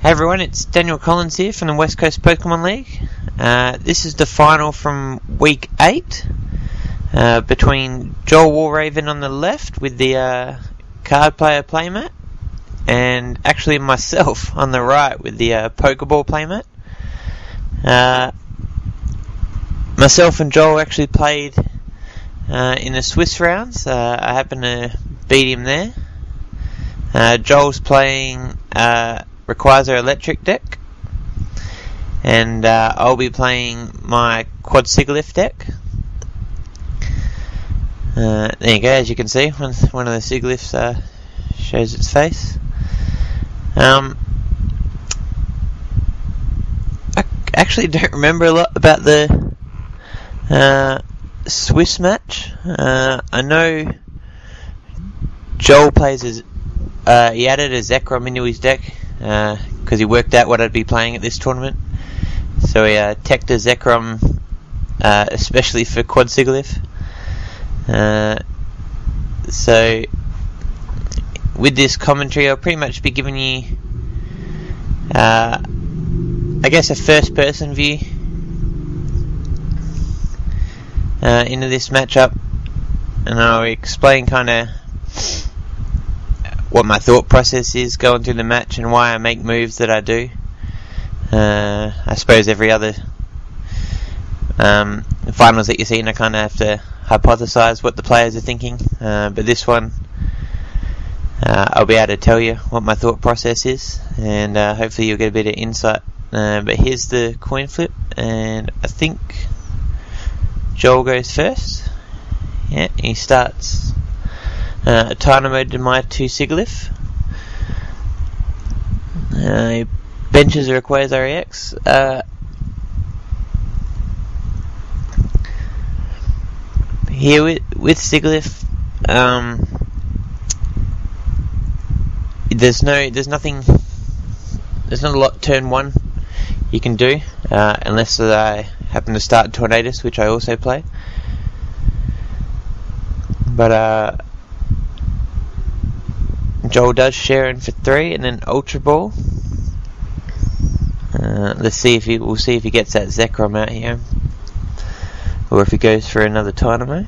Hey everyone, it's Daniel Collins here from the West Coast Pokemon League. This is the final from Week 8 between Joel Walraven on the left with the card player playmat, and actually myself on the right with the Pokeball playmat. Myself and Joel actually played in the Swiss rounds. I happened to beat him there. Joel's playing Rayquaza Electric deck, and I'll be playing my Quad Sigilyph deck. There you go, as you can see, one of the Sigilyphs shows its face. I actually don't remember a lot about the Swiss match. I know Joel plays as he added a Zekrom into his deck because he worked out what I'd be playing at this tournament. So he teched a Zekrom especially for Quad Sigilyph. So with this commentary, I'll pretty much be giving you I guess a first person view into this matchup, and I'll explain kind of what my thought process is going through the match and why I make moves that I do. I suppose every other finals that you see, I kind of have to hypothesize what the players are thinking, but this one I'll be able to tell you what my thought process is, and hopefully you'll get a bit of insight. But here's the coin flip, and I think Joel goes first. Yeah, he starts Tyrant mode to my 2 Sigilyph. He benches a Rayquaza EX. Here with Sigilyph, there's not a lot turn 1 you can do, unless I happen to start Tornadus, which I also play. But Joel does share in for 3 and then Ultra Ball. We'll see if he gets that Zekrom out here, or if he goes for another Tynamo.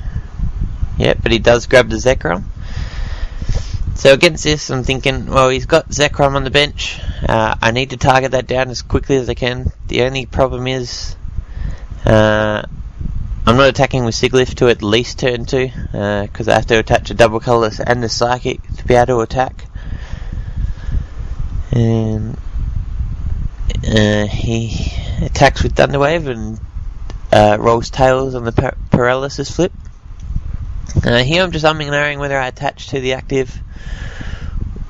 Yeah, but he does grab the Zekrom. So against this, I'm thinking, well, he's got Zekrom on the bench. I need to target that down as quickly as I can. The only problem is I'm not attacking with Sigilyph to at least turn 2, because I have to attach a double colourless and a psychic to be able to attack. And he attacks with Thunder Wave and rolls tails on the paralysis flip. Here I'm just umming and ahhing whether I attach to the active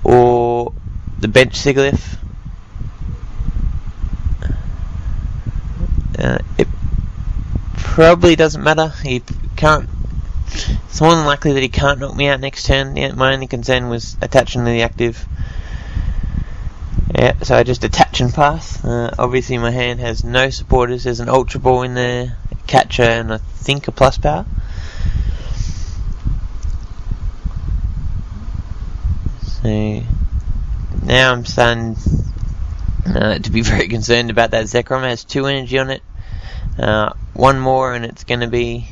or the bench Sigilyph. It probably doesn't matter. He can't. It's more than likely that he can't knock me out next turn. Yeah, my only concern was attaching to the active. Yeah, so I just attach and pass. Obviously my hand has no supporters. There's an Ultra Ball in there, a catcher, and I think a plus power. So now I'm starting to be very concerned about that Zekrom. It has 2 energy on it. 1 more and it's going to be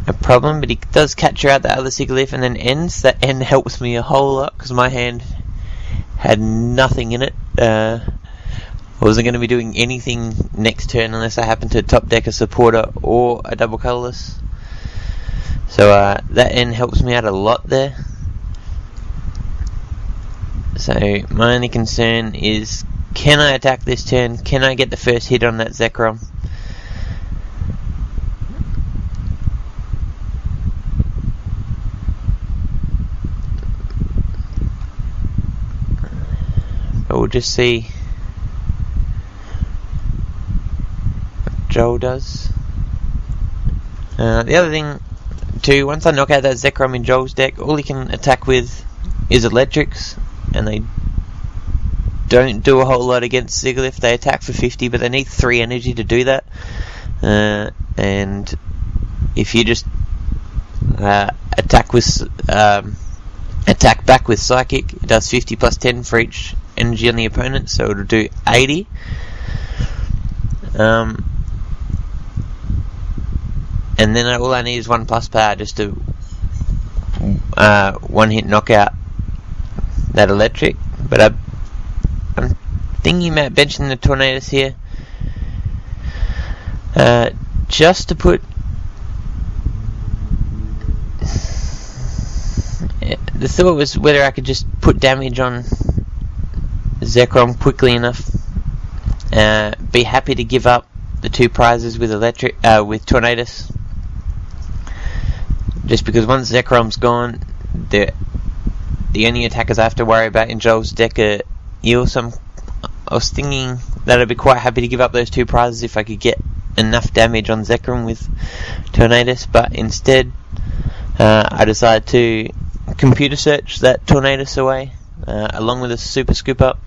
a problem, but he does capture out the other Sigilyph and then ends. That end helps me a whole lot because my hand had nothing in it. I wasn't going to be doing anything next turn unless I happened to top deck a supporter or a double colourless. So that end helps me out a lot there. So my only concern is, can I attack this turn? Can I get the first hit on that Zekrom? But we'll just see what Joel does. The other thing too, once I knock out that Zekrom in Joel's deck, all he can attack with is electrics, and they don't do a whole lot against Sigilyph. They attack for 50, but they need 3 energy to do that. And if you just attack with attack back with Psychic. It does 50 plus 10 for each energy on the opponent, so it'll do 80. And then all I need is 1 plus power just to one hit knockout that electric. But I'm thinking about benching the Tornadus here, just to put. The thought was whether I could just put damage on Zekrom quickly enough. Be happy to give up the 2 prizes with with Tornadus. Just because once Zekrom's gone, the only attackers I have to worry about in Joel's deck are Eel. So I was thinking that I'd be quite happy to give up those 2 prizes if I could get enough damage on Zekrom with Tornadus. But instead, I decided to computer search that Tornadus away, along with a super scoop up.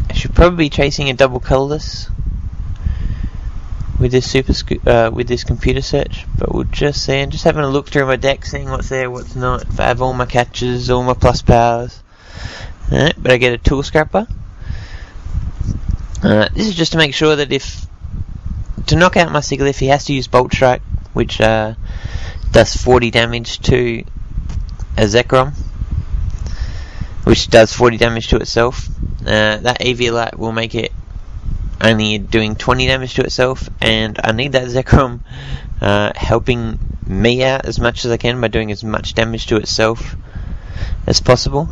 I should probably be chasing a double colorless with this with this computer search, but we'll just see. Just having a look through my deck, seeing what's there, what's not. If I have all my catches, all my plus powers. Alright, but I get a tool scrapper. This is just to make sure that to knock out my Sigilyph, he has to use Bolt Strike, which does 40 damage to a Zekrom, which does 40 damage to itself. That Eviolite will make it only doing 20 damage to itself, and I need that Zekrom helping me out as much as I can by doing as much damage to itself as possible.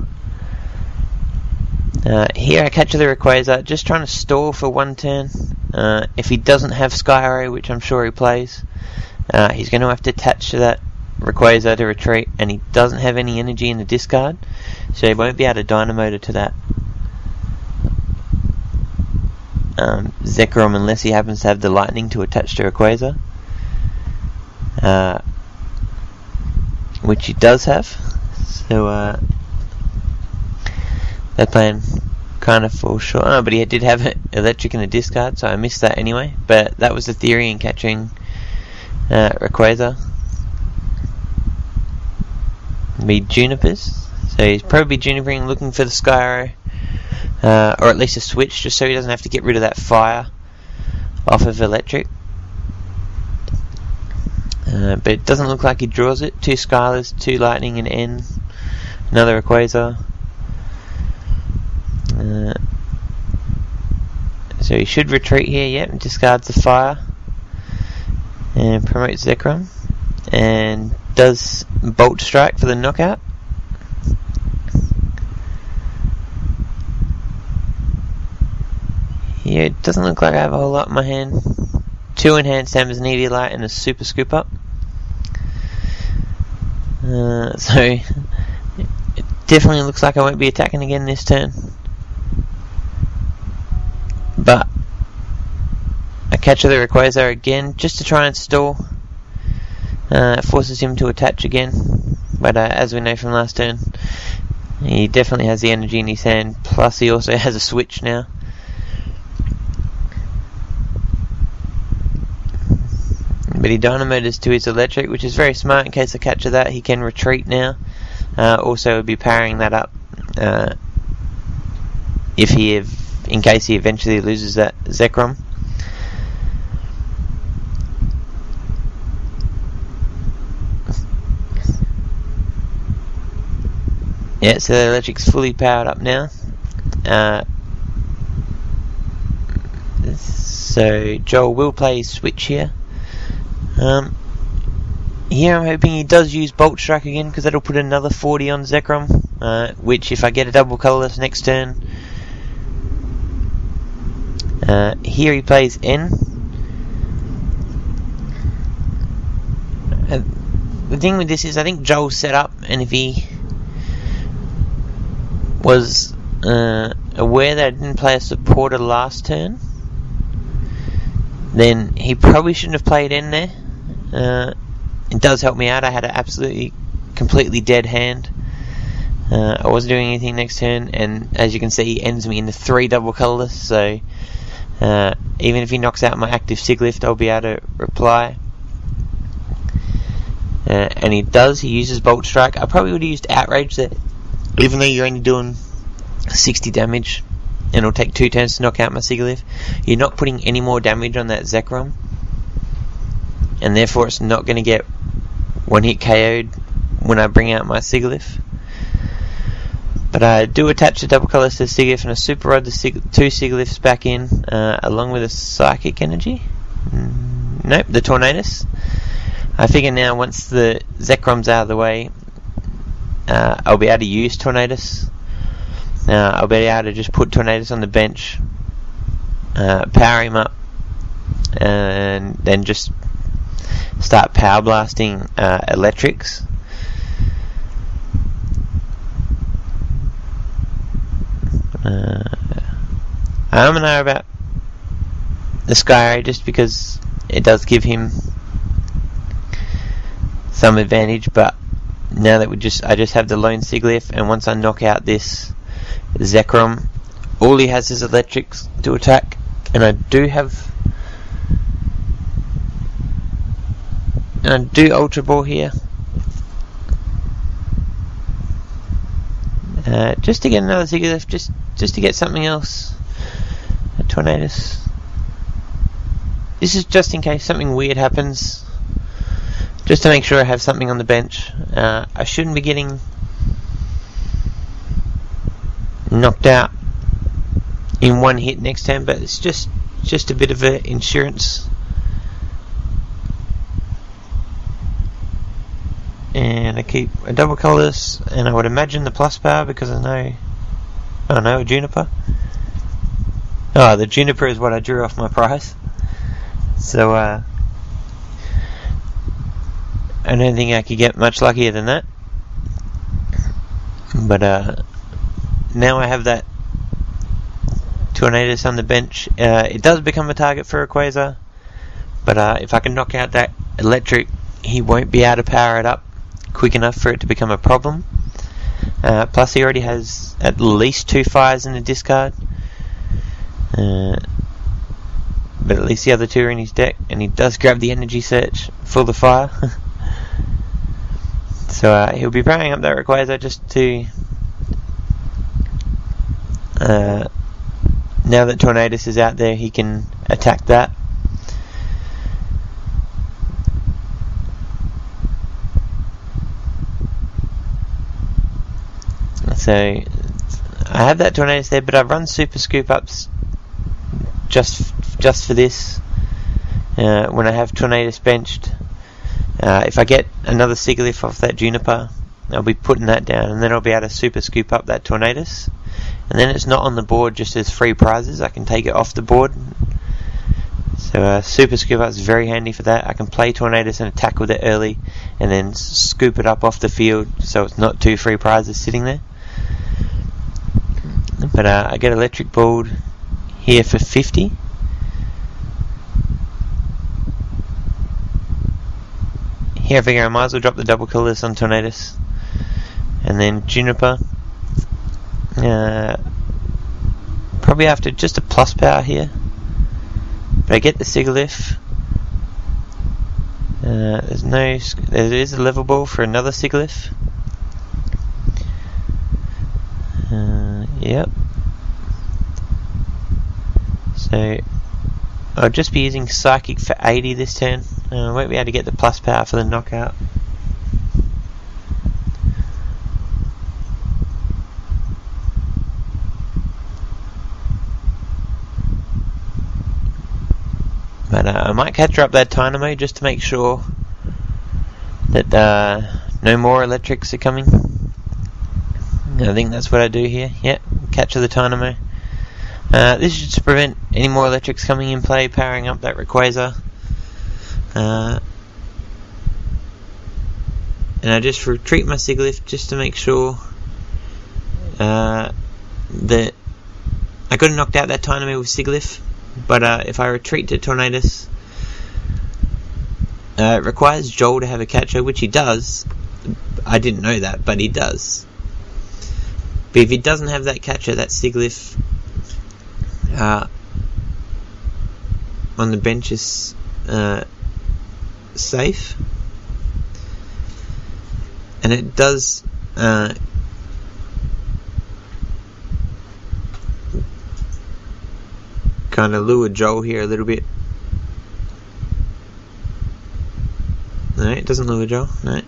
Here I capture the Rayquaza, just trying to stall for 1 turn. If he doesn't have Sky Array, which I'm sure he plays, he's going to have to attach to that Rayquaza to retreat, and he doesn't have any energy in the discard, so he won't be able to Dynamotor to that Zekrom unless he happens to have the Lightning to attach to Rayquaza, which he does have. So that plan kind of falls short. Oh, but he did have Electric in the discard, so I missed that anyway. But that was the theory in catching Rayquaza. Be Junipers. So he's probably Junipering, looking for the Sky Arrow, or at least a switch, just so he doesn't have to get rid of that fire off of Electric. But it doesn't look like he draws it. 2 Skylers, 2 Lightning, and N. Another Rayquaza. So he should retreat here, yep, and discards the fire and promotes Zekrom and does Bolt Strike for the knockout. Yeah, it doesn't look like I have a whole lot in my hand. 2 enhanced hammers, an Eviolite, and a super scoop up. So it definitely looks like I won't be attacking again this turn. But I catch the Rayquaza again just to try and stall. It forces him to attach again, but as we know from last turn, he definitely has the energy in his hand, plus he also has a switch now. But he Dynamotors to his Electric, which is very smart. In case I capture that, he can retreat now. Also will be powering that up in case he eventually loses that Zekrom. Yeah, so the Electric's fully powered up now. So Joel will play his switch here. Here I'm hoping he does use Bolt Strike again, because that'll put another 40 on Zekrom, which if I get a double colourless next turn. Here he plays N. The thing with this is I think Joel's set up, and if he was aware that I didn't play a supporter last turn, then he probably shouldn't have played N there. It does help me out. I had an absolutely completely dead hand I wasn't doing anything next turn, and as you can see, he ends me into 3 double colourless, so even if he knocks out my active Siglift, I'll be able to reply. And he does, he uses Bolt Strike. I probably would have used Outrage there, even though you're only doing 60 damage, and it'll take 2 turns to knock out my Siglift. You're not putting any more damage on that Zekrom, and therefore it's not going to get one hit KO'd when I bring out my Siglift. But I do attach the double colours to the Siglift, and I super rod the 2 Siglifts back in, along with a Psychic Energy. Nope, the Tornadus. I figure now, once the Zekrom's out of the way, I'll be able to use Tornadus. I'll be able to just put Tornadus on the bench, power him up, and then just start power blasting electrics. I'm gonna know about the Sky Ray just because it does give him some advantage, but now that I just have the lone Siglift, and once I knock out this Zekrom, all he has is electrics to attack, and I do Ultra Ball here, just to get another Siglift, just to get something else. A Tornadus. This is just in case something weird happens, just to make sure I have something on the bench. I shouldn't be getting knocked out in one hit next turn, but it's just a bit of an insurance. And I keep a double colours, and I would imagine the plus power because I know. Oh no, a Juniper. Oh, the Juniper is what I drew off my prize. So I don't think I could get much luckier than that. But now I have that Tornadus on the bench. It does become a target for a Quasar, but if I can knock out that electric, he won't be able to power it up quick enough for it to become a problem. Plus he already has at least 2 fires in the discard, but at least the other 2 are in his deck, and he does grab the Energy Search for the fire. So he'll be powering up that Rayquaza just to now that Tornadus is out there, he can attack that. So I have that Tornadus there, but I've run Super Scoop Ups just for this. When I have Tornadus benched, if I get another Siglift off that Juniper, I'll be putting that down, and then I'll be able to Super Scoop up that Tornadus, and then it's not on the board just as free prizes. I can take it off the board. So Super Scoop Up is very handy for that. I can play Tornadus and attack with it early, and then scoop it up off the field, so it's not 2 free prizes sitting there. But I get Electric Balled here for 50. Here I figure I might as well drop the double colours on Tornadus. And then Juniper. Probably after just a plus power here. But I get the Siglift. There is a level ball for another Siglift. Yep. So I'll just be using Psychic for 80 this turn. I won't be able to get the plus power for the knockout. But I might catch her up that Dynamo just to make sure that no more electrics are coming. I think that's what I do here. Yep, catch the Dynamo. This should just prevent any more electrics coming in play, powering up that Rayquaza. And I just retreat my Siglift just to make sure that I could have knocked out that Dynamo with Siglift, but if I retreat to Tornadus, it requires Joel to have a catcher, which he does. I didn't know that, but he does. But if he doesn't have that catcher, that Siglif on the bench is safe. And it does kind of lure Joel here a little bit. No, it doesn't lure Joel. No.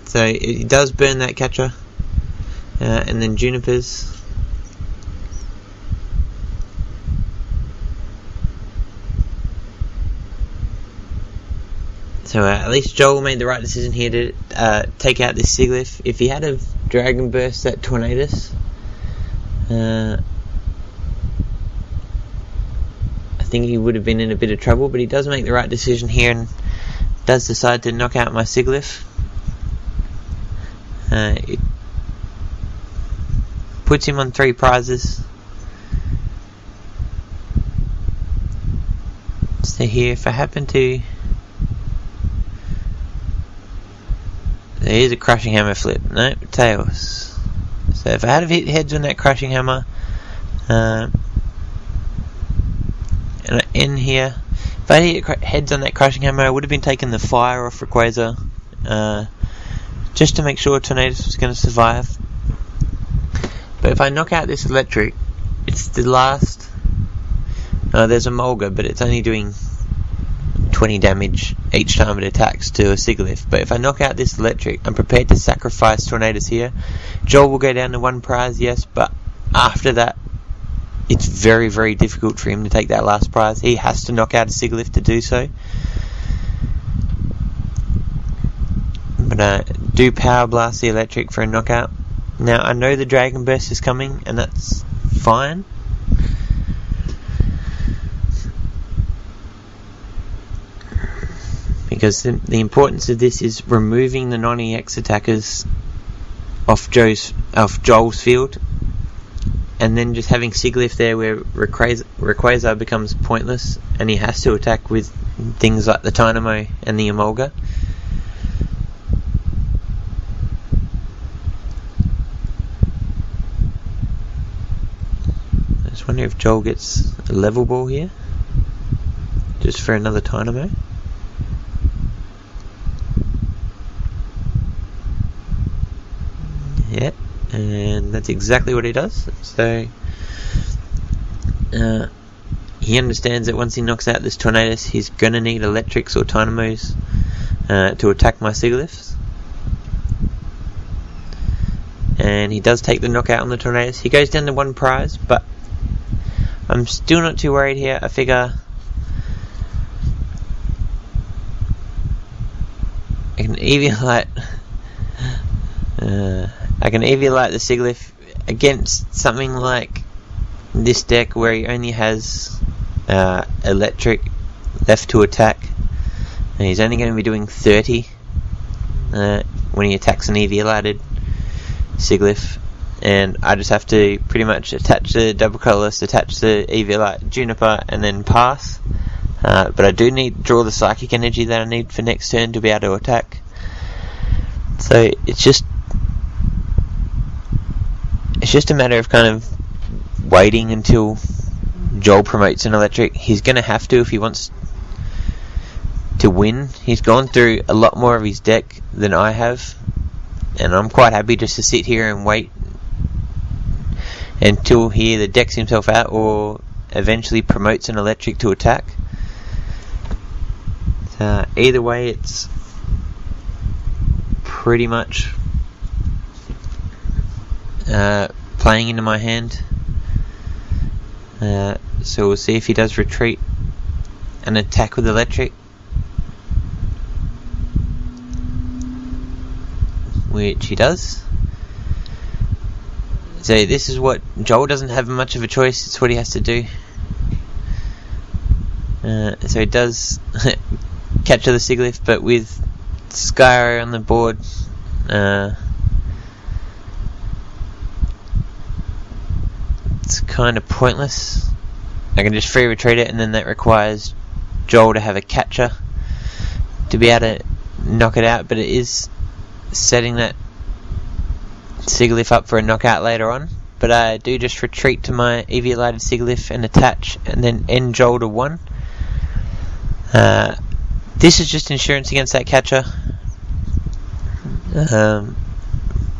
So it does burn that catcher. And then Junipers. So at least Joel made the right decision here to take out this Siglif. If he had a Dragon Burst that Tornadus, I think he would have been in a bit of trouble, but he does make the right decision here and does decide to knock out my Siglif. It puts him on 3 prizes. So here, if I happen to... There's a Crushing Hammer flip. No, tails. So if I had hit heads on that Crushing Hammer, and I end here, if I hit heads on that Crushing Hammer, I would have been taking the fire off Rayquaza, just to make sure Tornadus was going to survive. But if I knock out this electric, it's the last... there's a Mulga, but it's only doing 20 damage each time it attacks to a Siglif. But if I knock out this electric, I'm prepared to sacrifice Tornadus here. Joel will go down to 1 prize, yes, but after that, it's very, very difficult for him to take that last prize. He has to knock out a Siglif to do so. But do Power Blast the electric for a knockout. Now, I know the Dragon Burst is coming, and that's fine. Because the importance of this is removing the non-EX attackers off Joel's field, and then just having Siglif there where Rayquaza becomes pointless, and he has to attack with things like the Dynamo and the Emolga. I just wonder if Joel gets a level ball here, just for another Dynamo. Yeah, and that's exactly what he does. So he understands that once he knocks out this Tornadus, he's going to need electrics or Dynamos to attack my Siglifs. And he does take the knockout on the Tornadus. He goes down to 1 prize, but I'm still not too worried here. I figure I can Eviolite the Siglif against something like this deck where he only has electric left to attack, and he's only going to be doing 30 when he attacks an Eviolated Siglif, and I just have to pretty much attach the double colorless, attach the Eviolite Juniper, and then pass. But I do need to draw the psychic energy that I need for next turn to be able to attack. So it's just a matter of kind of waiting until Joel promotes an electric. He's going to have to if he wants to win. He's gone through a lot more of his deck than I have, and I'm quite happy just to sit here and wait until he either decks himself out or eventually promotes an electric to attack. Either way, it's pretty much playing into my hand. So we'll see if he does retreat and attack with electric, which he does. So this is what Joel doesn't have much of a choice. It's what he has to do. So he does capture the Siglif, but with Skyro on the board, it's kind of pointless. I can just free retreat it, and then that requires Joel to have a catcher to be able to knock it out, but it is setting that Siglif up for a knockout later on. but I do just retreat to my EV-lighted Siglif and attach, and then end Joel to 1. This is just insurance against that catcher.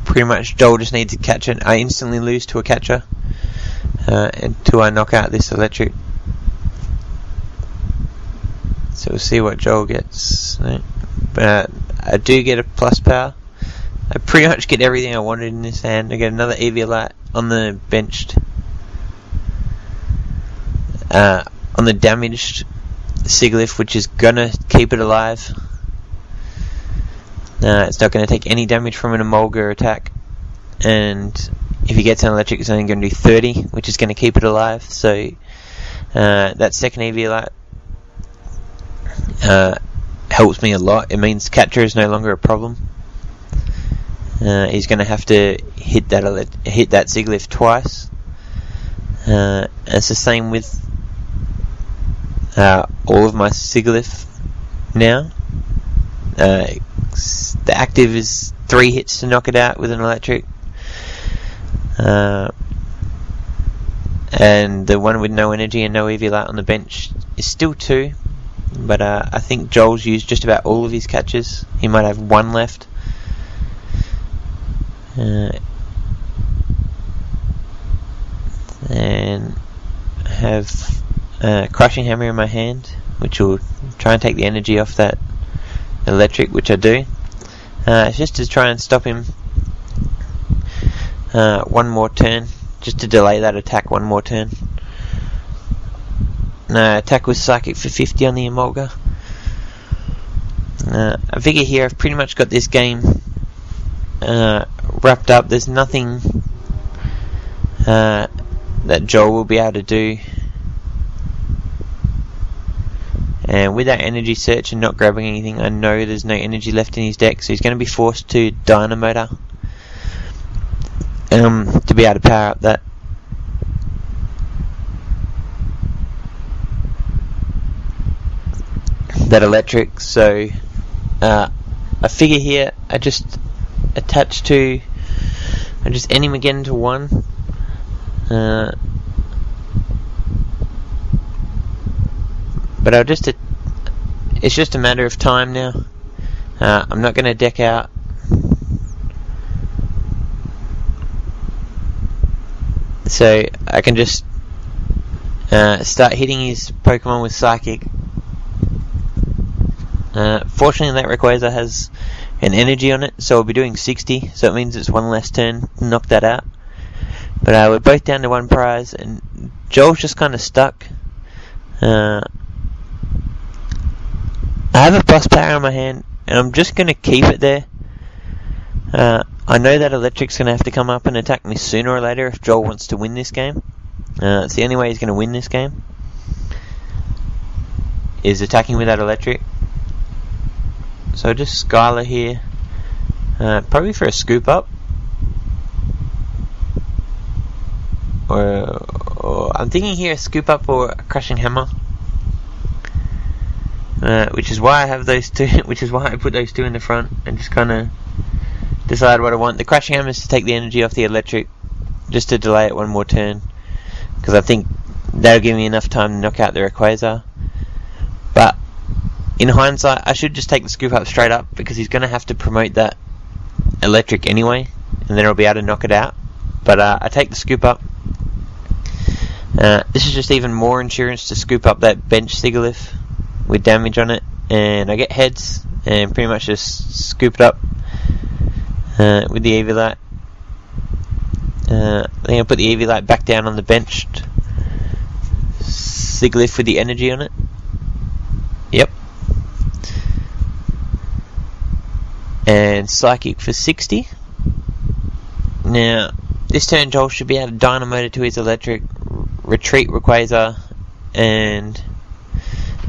Pretty much Joel just needs to catch it. I instantly lose to a catcher until I knock out this electric. So we'll see what Joel gets. But I do get a plus power. I pretty much get everything I wanted in this hand. I get another EV light on the benched, on the damaged Siglif, which is gonna keep it alive. It's not going to take any damage from an Emolga attack, and if he gets an electric, it's only going to do 30, which is going to keep it alive. So that second EV light helps me a lot. It means catcher is no longer a problem. He's going to have to hit that Siglif twice. It's the same with all of my Siglif now. The active is 3 hits to knock it out with an electric, and the one with no energy and no EV light on the bench is still 2, but I think Joel's used just about all of his catches. He might have 1 left. And I have Crushing Hammer in my hand, which will try and take the energy off that electric, which I do. It's just to try and stop him one more turn, just to delay that attack one more turn. Attack with Psychic for 50 on the Emolga. I figure here I've pretty much got this game wrapped up. There's nothing that Joel will be able to do. And with that energy search and not grabbing anything, I know there's no energy left in his deck, so he's going to be forced to Dynamotor to be able to power up that. That electric. So I figure here I just end him again to 1. But it's just a matter of time now. I'm not going to deck out. So I can just start hitting his Pokemon with Psychic. Fortunately that Rayquaza has an energy on it, so I'll be doing 60, so it means it's 1 less turn to knock that out. But we're both down to 1 prize, and Joel's just kind of stuck. I have a plus power in my hand, and I'm just going to keep it there. I know that Electric's going to have to come up and attack me sooner or later if Joel wants to win this game. It's the only way he's going to win this game, is attacking with that Electric. So just Skylar here, probably for a scoop up, or I'm thinking here a scoop up or a Crushing Hammer. Which is why I have those two. Which is why I put those two in the front and just kind of decide what I want. The Crushing Hammer is to take the energy off the Electric, just to delay it 1 more turn, because I think that'll give me enough time to knock out the Rayquaza. But in hindsight, I should just take the scoop up straight up, because he's going to have to promote that Electric anyway, and then I'll be able to knock it out. But I take the scoop up. This is just even more insurance to scoop up that bench Siglif with damage on it, and I get heads and pretty much just scoop it up with the EV light. I think I'll put the EV light back down on the benched Siglif with the energy on it. Yep. And Psychic for 60. Now, this turn Joel should be able to Dynamo to his Electric, retreat Rayquaza, and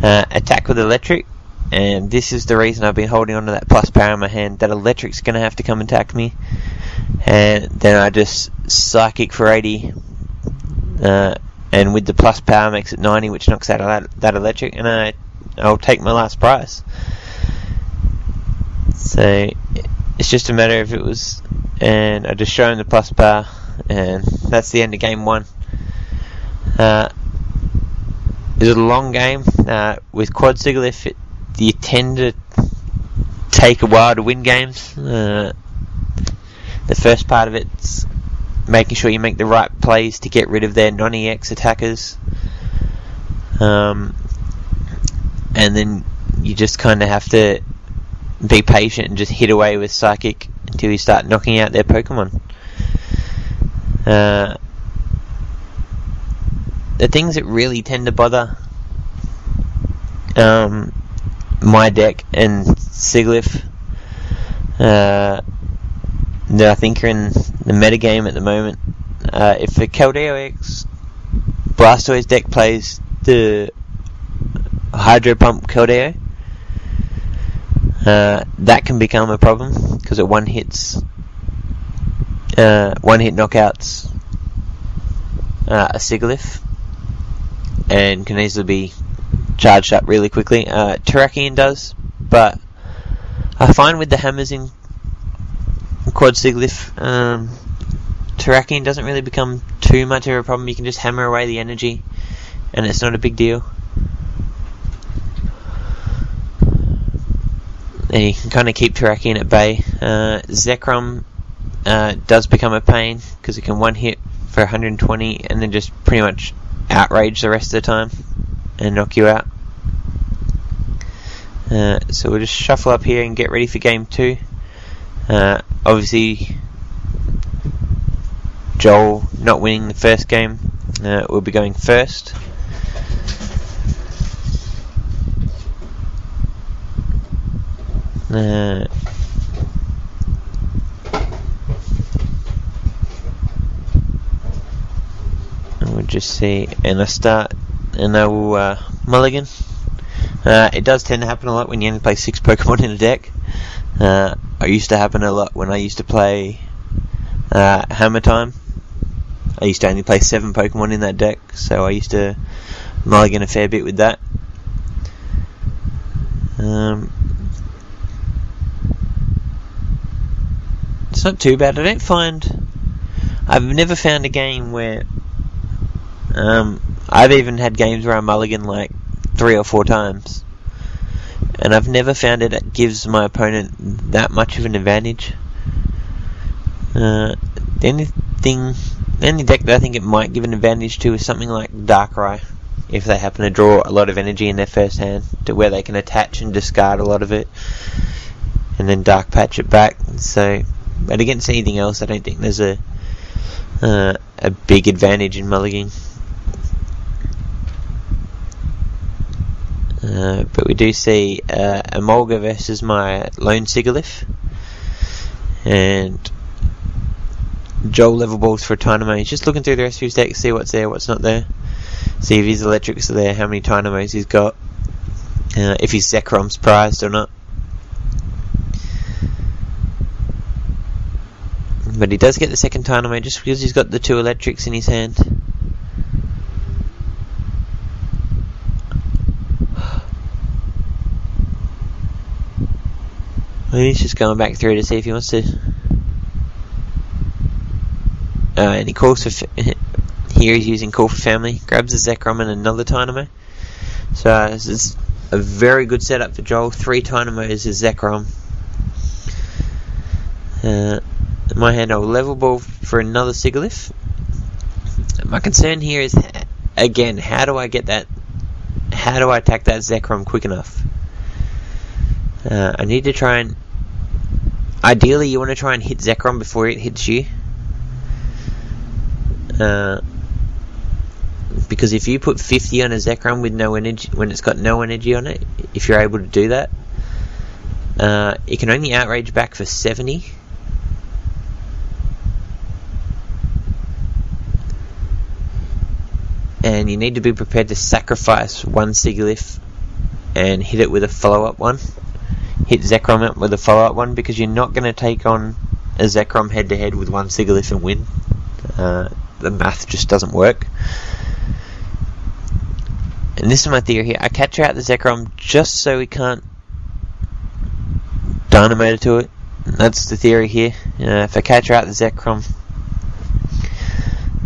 attack with Electric. And this is the reason I've been holding on to that plus power in my hand. That Electric's going to have to come and attack me, and then I just Psychic for 80, and with the plus power makes it 90, which knocks out that Electric, and I'll take my last prize. So it's just a matter if it was, and I just show him the plus power, and that's the end of game 1. It was a long game. With Quad Sigilyph, you tend to take a while to win games. The first part of it's making sure you make the right plays to get rid of their non-EX attackers, and then you just kind of have to be patient and just hit away with Psychic until you start knocking out their Pokemon. The things that really tend to bother my deck and Sigilyph, that I think are in the metagame at the moment, if the Keldeo X Blastoise deck plays the Hydro Pump Keldeo, that can become a problem because it one hit knockouts a Sigilyph and can easily be charged up really quickly. Terrakion does, but I find with the hammers in Quad Sigilyph, Terrakion doesn't really become too much of a problem. You can just hammer away the energy and it's not a big deal. And you can kind of keep Terrakion at bay. Zekrom does become a pain because it can one hit for 120 and then just pretty much outrage the rest of the time and knock you out. So we'll just shuffle up here and get ready for game 2. Obviously, Joel not winning the first game will be going first. And we'll just see, and I will mulligan. It does tend to happen a lot when you only play 6 Pokemon in a deck. It used to happen a lot when I used to play Hammer Time. I used to only play 7 Pokemon in that deck, so I used to mulligan a fair bit with that. It's not too bad. I've never found a game where I've even had games where I mulligan like 3 or 4 times, and I've never found it gives my opponent that much of an advantage. The only deck that I think it might give an advantage to is something like Darkrai, if they happen to draw a lot of energy in their first hand to where they can attach and discard a lot of it and then Dark Patch it back. So, but against anything else, I don't think there's a big advantage in mulliganing. But we do see Emolga versus my lone Sigilyph, and Joel level balls for a Tynamo. He's just looking through the rest of his deck to see what's there, what's not there, see if his electrics are there, how many Tynamos he's got, if his Zekrom's prized or not. But he does get the second Tynamo just because he's got the 2 electrics in his hand. And he's just going back through to see if he wants to. And he calls for. Here he's using Call for Family. Grabs a Zekrom and another Tynamo. So this is a very good setup for Joel. 3 Tynamos is Zekrom. In my hand, I'll level ball for another Sigilyph. My concern here is, again, how do I get that? How do I attack that Zekrom quick enough? I need to try and... Ideally, you want to try and hit Zekrom before it hits you. Because if you put 50 on a Zekrom with no energy, when it's got no energy on it, if you're able to do that, it can only outrage back for 70. And you need to be prepared to sacrifice one Sigilyph and hit it with a follow-up one. Hit Zekrom up with a follow-up one, because you're not going to take on a Zekrom head-to-head with one Sigilyph and win. The math just doesn't work. And this is my theory here. I catch out the Zekrom just so we can't Dynamite to it. That's the theory here. If I catch out the Zekrom,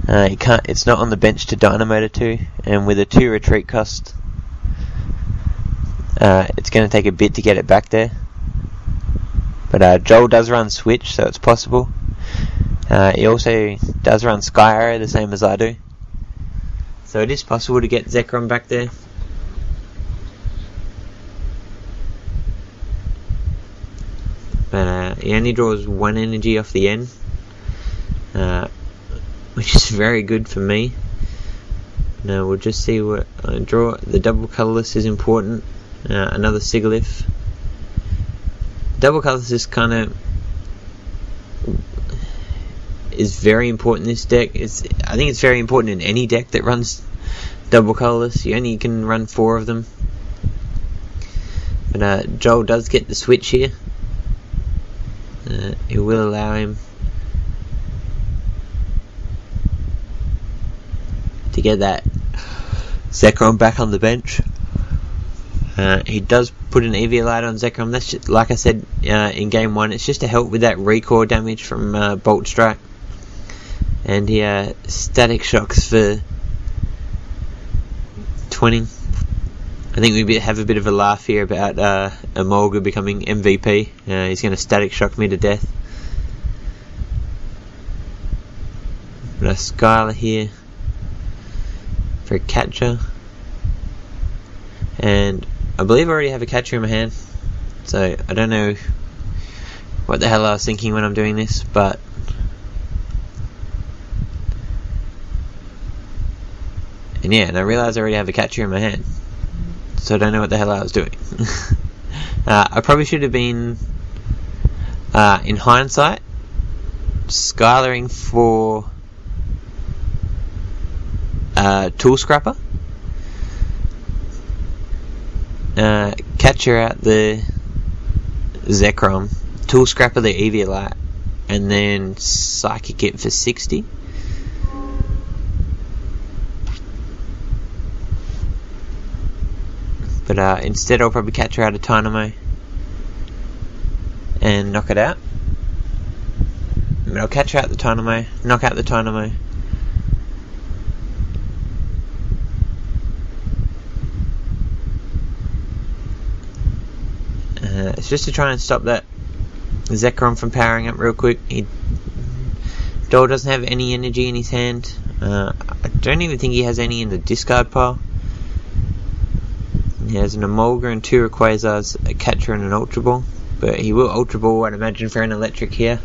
You can't. It's not on the bench to dynamo to 2, and with a 2 retreat cost, it's going to take a bit to get it back there. But Joel does run switch, so it's possible. He also does run Sky Arrow, the same as I do. So it is possible to get Zekrom back there. But he only draws 1 energy off the end, which is very good for me. Now we'll just see what I draw. The double colourless is important. Another Sigilyph. Double colourless is is very important in this deck. I think it's very important in any deck that runs double colourless. You only can run 4 of them. But Joel does get the switch here. It will allow him to get that Zekrom back on the bench. He does put an Eviolite on Zekrom. That's just, like I said in game 1, it's just to help with that recoil damage from Bolt Strike. And he Static Shocks for 20. I think we have a bit of a laugh here about Emolga becoming MVP. He's going to Static Shock me to death. But a Skylar here for a catcher. And I believe I already have a catcher in my hand. So I don't know what the hell I was thinking when I'm doing this, but and I realised I already have a catcher in my hand. So I don't know what the hell I was doing. I probably should have been, in hindsight, Skylaring for Tool Scrapper. Catcher out the Zekrom, Tool Scrapper the Eviolite, and then Psychic it for 60. But instead I'll probably catch her out of Tynamo and knock it out. But I'll catch her out the Tynamo, knock out the Tynamo. It's just to try and stop that Zekrom from powering up real quick. Joel doesn't have any energy in his hand. I don't even think he has any in the discard pile. He has an Emolga and 2 Rayquazars, a catcher and an Ultra Ball. But he will Ultra Ball, I'd imagine, for an electric here.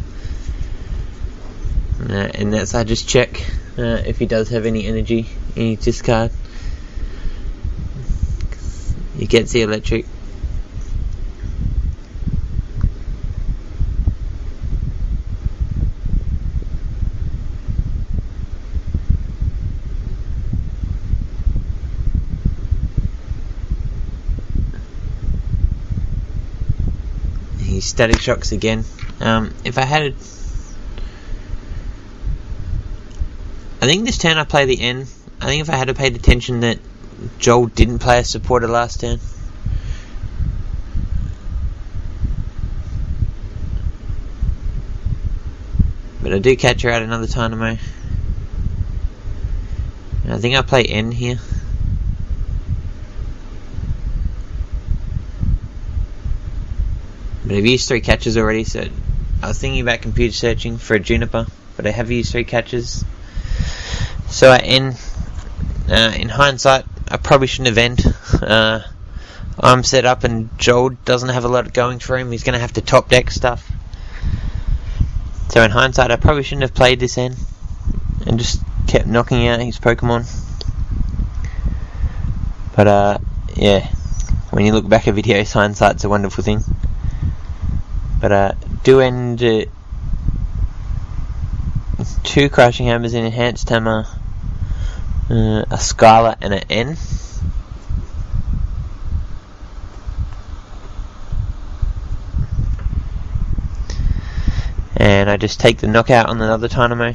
And that's, I just check if he does have any energy in his discard. He gets the electric. He Static Shocks again. If I had I think this turn I play the N. I think if I had paid attention that Joel didn't play a supporter last turn. But I do catch her out another Tynamo. I think I play N here. But I've used 3 catches already, so I was thinking about computer searching for a Juniper, but I have used 3 catches. So in hindsight, I probably shouldn't have end. I'm set up and Joel doesn't have a lot going for him. He's going to have to top deck stuff. So in hindsight, I probably shouldn't have played this end and just kept knocking out his Pokemon. But yeah, when you look back at videos, hindsight's a wonderful thing. But do end 2 Crushing Hammers in Enhanced Hammer, a Skylar and an N. And I just take the knockout on another Tynamo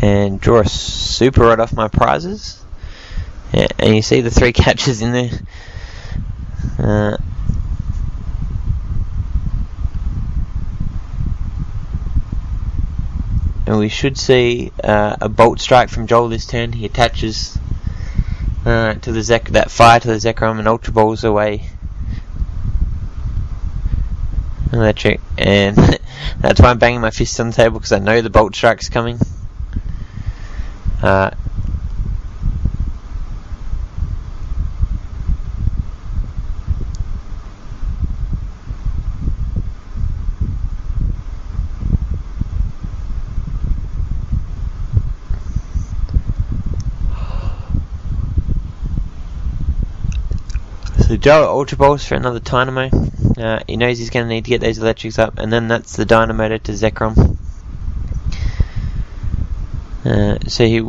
and draw a Super Rod off my prizes. Yeah, and you see the 3 catches in there. and we should see a bolt strike from Joel this turn. He attaches to the that fire to the Zekrom and Ultra Balls away electric, and that's why I'm banging my fist on the table, because I know the bolt strike's coming. So Joel Ultra Balls for another Dynamo. He knows he's going to need to get those electrics up, and then that's the Dynamotor to Zekrom. So he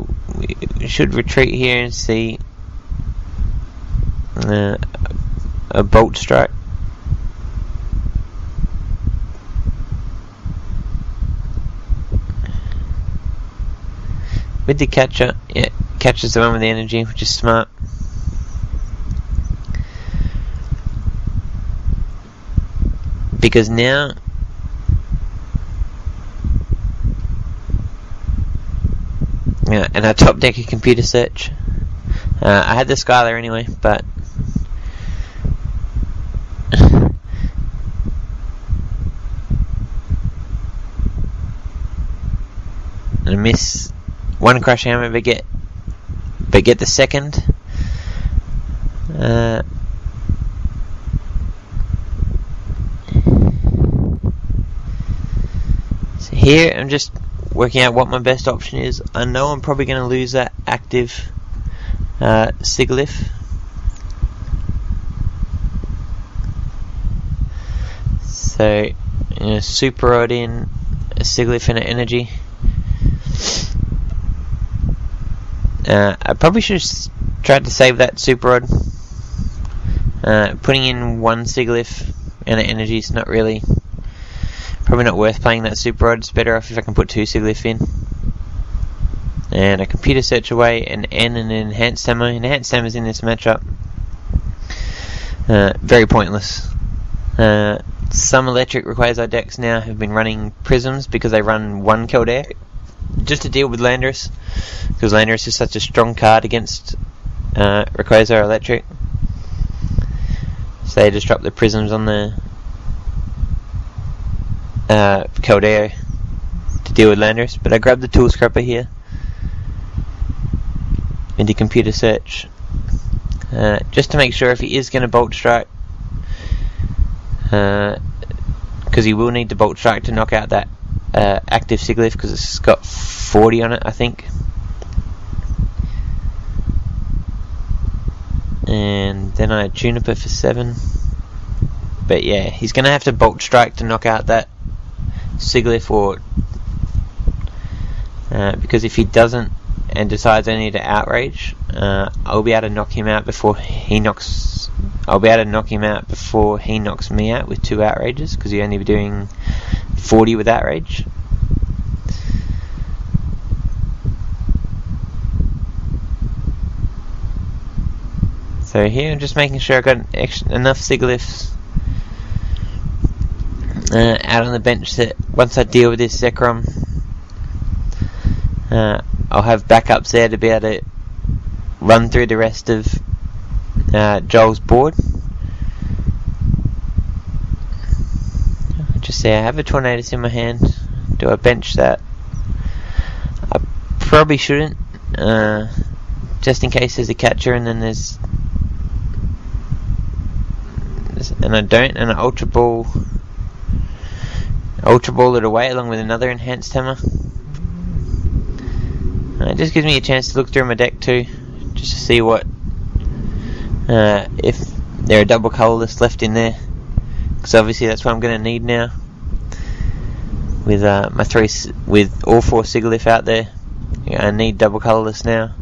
should retreat here and see a Bolt Strike. With the catcher, yeah, catches the one with the energy, which is smart. Because now and our top deck of computer search. I had the Skylar anyway, but and I miss one crush hammer, but get the second. So here I'm just working out what my best option is. I know I'm probably going to lose that active Siglif. So Super Rod in, a Siglif and an energy. I probably should have tried to save that Super Rod. Putting in one Siglif and an energy is not really, probably not worth playing that Super Rod. It's better off if I can put two Siglif in. And a computer search away, an N and an enhanced ammo. Enhanced ammo is in this matchup. Very pointless. Some electric Rayquaza decks now have been running Prisms because they run one Keldare just to deal with Landorus, because Landorus is such a strong card against Rayquaza or electric. So they just drop the Prisms on the Keldare to deal with Landorus. But I grabbed the Tool Scrapper here into computer search just to make sure if he is going to Bolt Strike, because he will need to Bolt Strike to knock out that active Siglif, because it's got 40 on it, I think. And then I Juniper for 7. But yeah, he's going to have to Bolt Strike to knock out that Siglif, or because if he doesn't and decides I need to Outrage, I'll be able to knock him out before he knocks. I'll be able to knock him out before he knocks me out with 2 Outrages, because he'll only be doing 40 with Outrage. So here I'm just making sure I've got enough Siglifs out on the bench that once I deal with this Zekrom, I'll have backups there to be able to run through the rest of Joel's board. Just say I have a Tornadus in my hand. Do I bench that? I probably shouldn't, just in case there's a catcher and then there's, and I don't, and I Ultra Ball it away along with another enhanced hammer. It just gives me a chance to look through my deck too, just to see what if there are double colourless left in there, because obviously that's what I'm going to need now with with all 4 Siglif out there. I need double colourless now.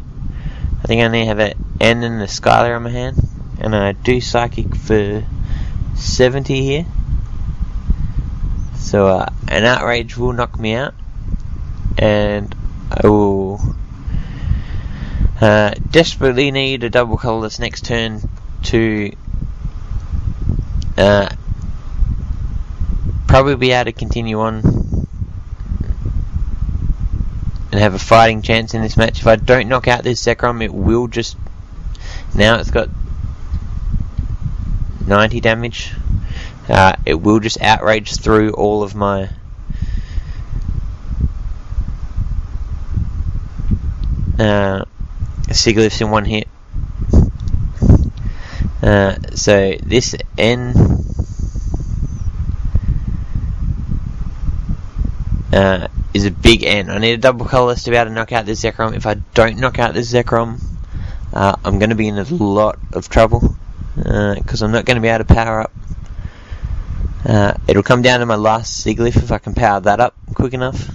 I think I only have an N and a Skylar on my hand, and I do Psychic for 70 here. So an Outrage will knock me out, and I will desperately need a double colourless next turn to probably be able to continue on and have a fighting chance in this match. If I don't knock out this Zekrom, it will just... Now it's got 90 damage. It will just outrage through all of my Sigilyphs in one hit. So this N is a big N. I need a double colourless to be able to knock out this Zekrom. If I don't knock out this Zekrom, I'm going to be in a lot of trouble, because I'm not going to be able to power up. It'll come down to my last Sigilyph if I can power that up quick enough.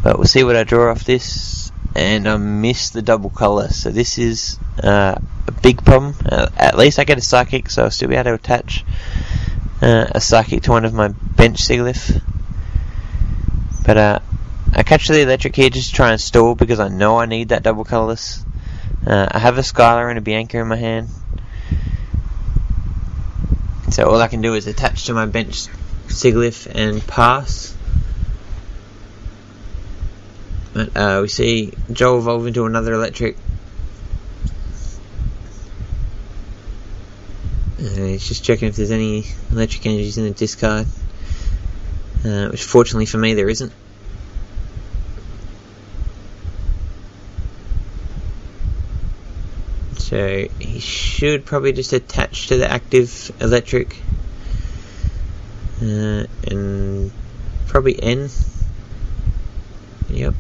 But we'll see what I draw off this. And I missed the double colour, so this is a big problem. At least I get a Psychic, so I'll still be able to attach a Psychic to one of my bench Sigilyph. But I catch the Electric here just to try and stall, because I know I need that double colourless. I have a Skylar and a Bianca in my hand, so all I can do is attach to my bench Sigilyph and pass. But we see Joel evolve into another Electric. He's just checking if there's any electric energies in the discard, which fortunately for me there isn't. So he should probably just attach to the active Electric, and probably N. Yep.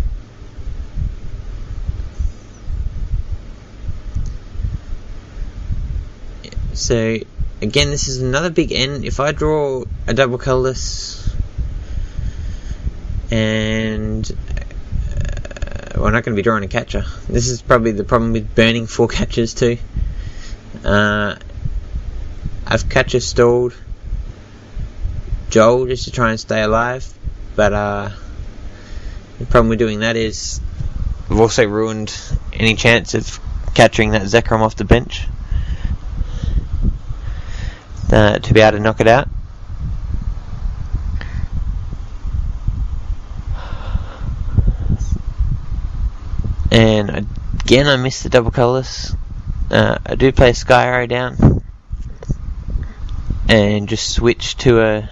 So again, this is another big N. If I draw a double colourless, and we're not going to be drawing a catcher. This is probably the problem with burning 4 catchers too. I've catcher stalled Joel just to try and stay alive, but the problem with doing that is I've also ruined any chance of capturing that Zekrom off the bench to be able to knock it out. And again, I missed the double colourless. I do play a Sky Arrow down and just switch to the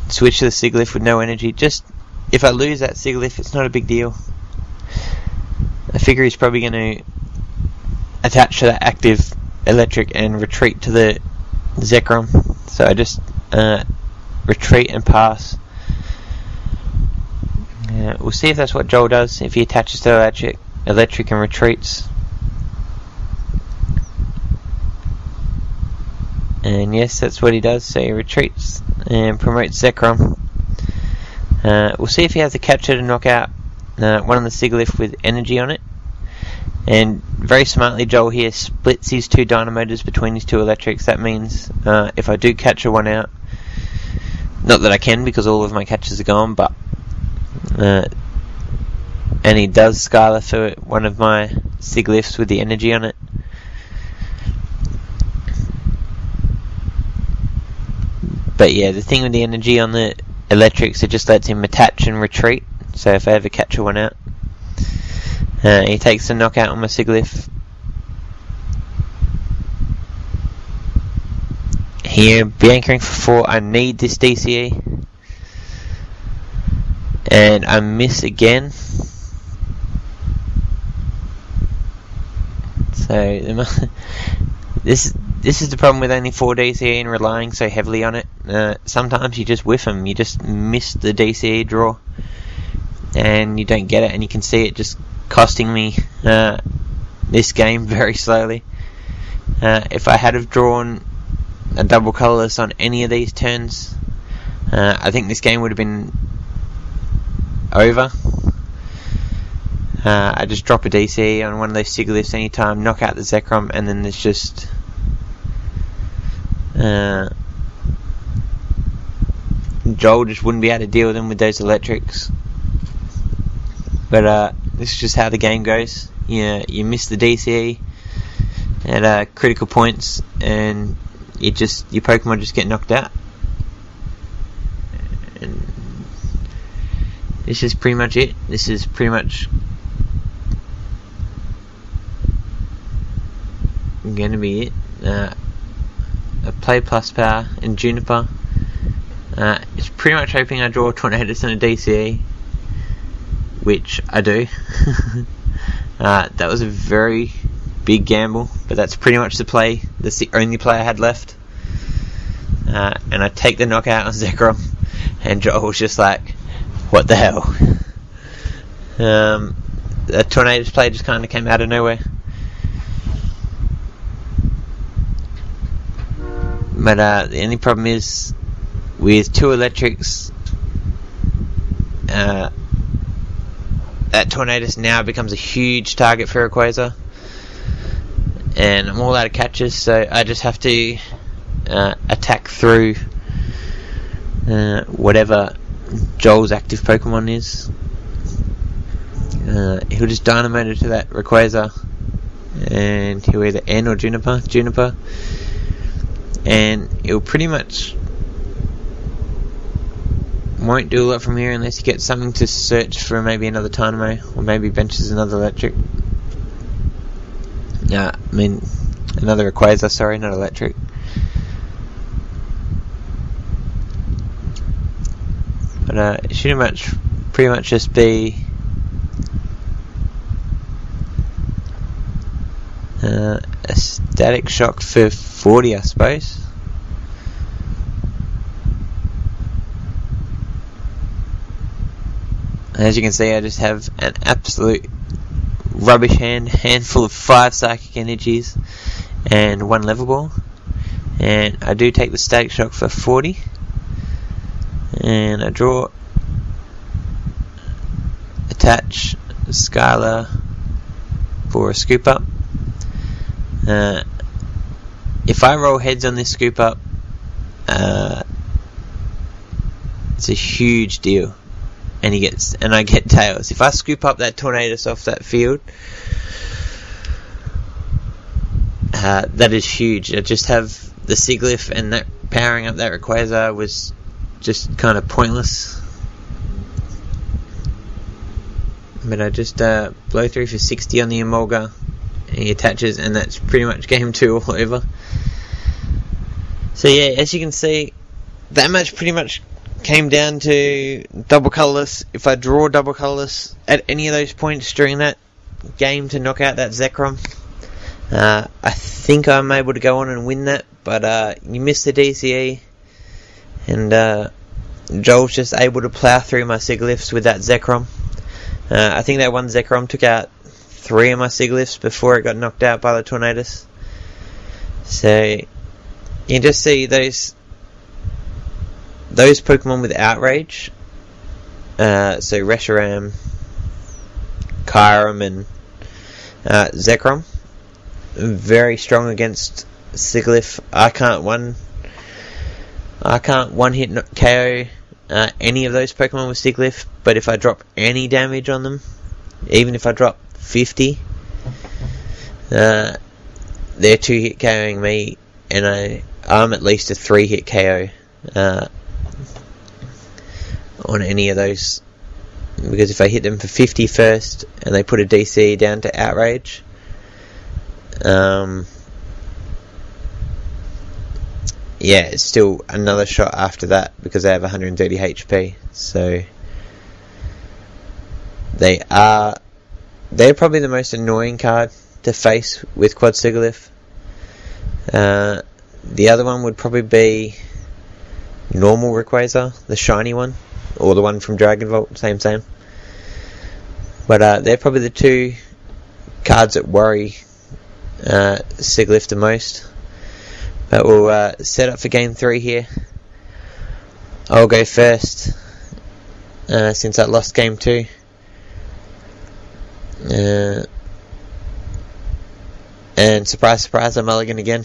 Sigilyph with no energy. Just if I lose that Sigilyph, it's not a big deal. I figure he's probably going to attach to that active Electric and retreat to the Zekrom. So I just retreat and pass. We'll see if that's what Joel does, if he attaches to the electric and retreats. And yes, that's what he does, so he retreats and promotes Zekrom. We'll see if he has a catcher to knock out one of the Sigilyph with energy on it. And very smartly, Joel here splits his 2 Dynamotors between his 2 electrics. That means if I do catcher one out, not that I can because all of my catchers are gone, but and he does Skylar for one of my Sigilyphs with the energy on it. But yeah, the thing with the energy on the electrics, it just lets him attach and retreat. So if I ever catch one out, he takes the knockout on my Sigilyph. Here, Biancaing for 4. I need this DCE. And I miss again. So this is the problem with only 4 DCE and relying so heavily on it. Sometimes you just whiff them. You just miss the DCE draw, and you don't get it, and you can see it just costing me this game very slowly. If I had have drawn a double colourless on any of these turns, I think this game would have been over. I just drop a DC on one of those Sigilyphs anytime, knock out the Zekrom, and then there's just Joel just wouldn't be able to deal with them with those electrics. But this is just how the game goes. You miss the DCE at critical points, and your Pokemon just get knocked out. And this is pretty much it. This is pretty much going to be it. A play plus power and Juniper. It's pretty much hoping I draw Tornadus and a DCE, which I do. That was a very big gamble, but that's pretty much the play. That's the only play I had left. And I take the knockout on Zekrom, and Joel was just like, what the hell? The Tornadus play just kind of came out of nowhere. But the only problem is, with 2 electrics, that Tornadus now becomes a huge target for Rayquaza, and I'm all out of catches, so I just have to attack through whatever Joel's active Pokemon is. He'll just Dynamite it to that Rayquaza, and he'll either N or Juniper, and it'll pretty much won't do a lot from here unless he gets something to search for, maybe another Tynamo, or maybe benches another electric. Another Rayquaza, sorry, not electric. But it should pretty much just be a Static Shock for 40, I suppose. As you can see, I just have an absolute rubbish handful of 5 Psychic Energies and 1 Level Ball. And I do take the Static Shock for 40. And I draw, attach Skylar for a Scoop Up. If I roll heads on this Scoop Up, it's a huge deal. And I get tails. If I scoop up that Tornadus off that field, that is huge. I just have the Sigilyph, and that powering up that Rayquaza was just kind of pointless. But I just blow through for 60 on the Emolga, and he attaches, and that's pretty much game 2 all over. So yeah, as you can see, that match pretty much came down to double colourless. If I draw double colourless at any of those points during that game to knock out that Zekrom, I think I'm able to go on and win that, but you missed the DCE, and Joel's just able to plough through my Sigilyphs with that Zekrom. I think that one Zekrom took out 3 of my Sigilyphs before it got knocked out by the Tornadus. So you can just see those Pokemon with Outrage, so Reshiram, Kyurem, and Zekrom, very strong against Sigilyph. I can't one hit KO any of those Pokemon with Sigilyph, but if I drop any damage on them, even if I drop 50, they're 2-hit KOing me, and I'm at least a 3-hit KO on any of those, because if I hit them for 50 first and they put a DC down to Outrage, it's still another shot after that because they have 130 HP. So they're probably the most annoying card to face with Quad Sigilyph. The other one would probably be normal Rayquaza, the shiny one, or the one from Dragon Vault, same. But they're probably the 2 cards that worry Sigilyph the most. But we'll set up for game 3 here. I'll go first, since I lost game 2. And surprise, surprise, I mulligan again.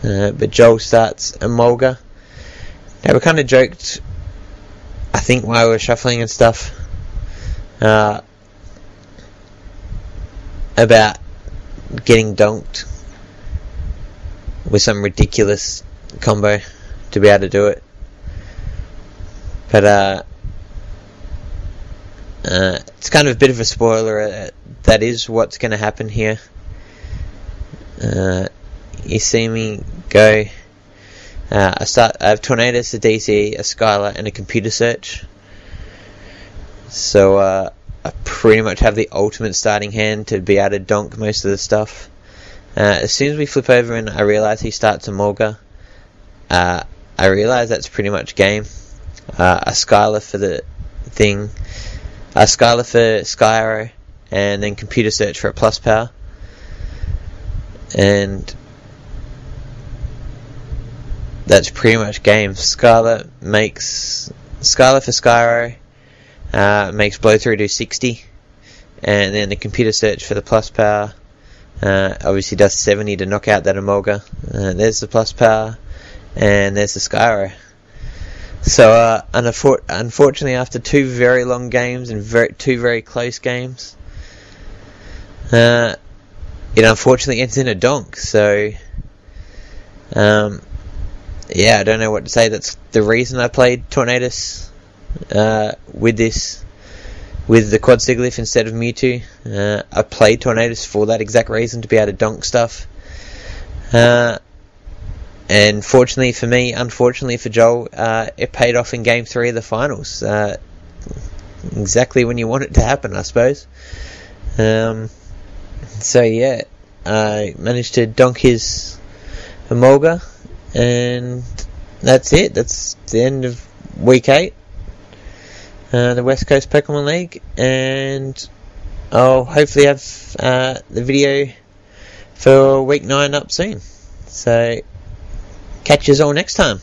But Joel starts Emolga. Now, we kind of joked, I think, while we were shuffling and stuff, about getting donked with some ridiculous combo to be able to do it. But it's kind of a bit of a spoiler. That is what's going to happen here. You see me go. I have Tornadus, a DC, a Skylar, and a computer search. So I pretty much have the ultimate starting hand to be able to donk most of the stuff. As soon as we flip over and I realise he starts a Mulga, I realise that's pretty much game. A Skylar for the thing, a Skylar for Sky Arrow, and then computer search for a plus power. And that's pretty much game. Skylar for Sky Arrow makes blow through to 60, and then the computer search for the plus power obviously does 70 to knock out that Emolga. There's the plus power, and there's the Sky Arrow. So unfortunately, after two very long games and two very close games, it unfortunately ends in a donk. So I don't know what to say. That's the reason I played Tornadus with the Quad Sigilyph instead of Mewtwo. I played Tornadus for that exact reason, to be able to donk stuff. And fortunately for me, unfortunately for Joel, it paid off in Game 3 of the finals. Exactly when you want it to happen, I suppose. So yeah, I managed to donk his Emolga, and that's it. That's the end of Week 8. The West Coast Pokemon League, and I'll hopefully have the video for Week 9 up soon. So catch us all next time.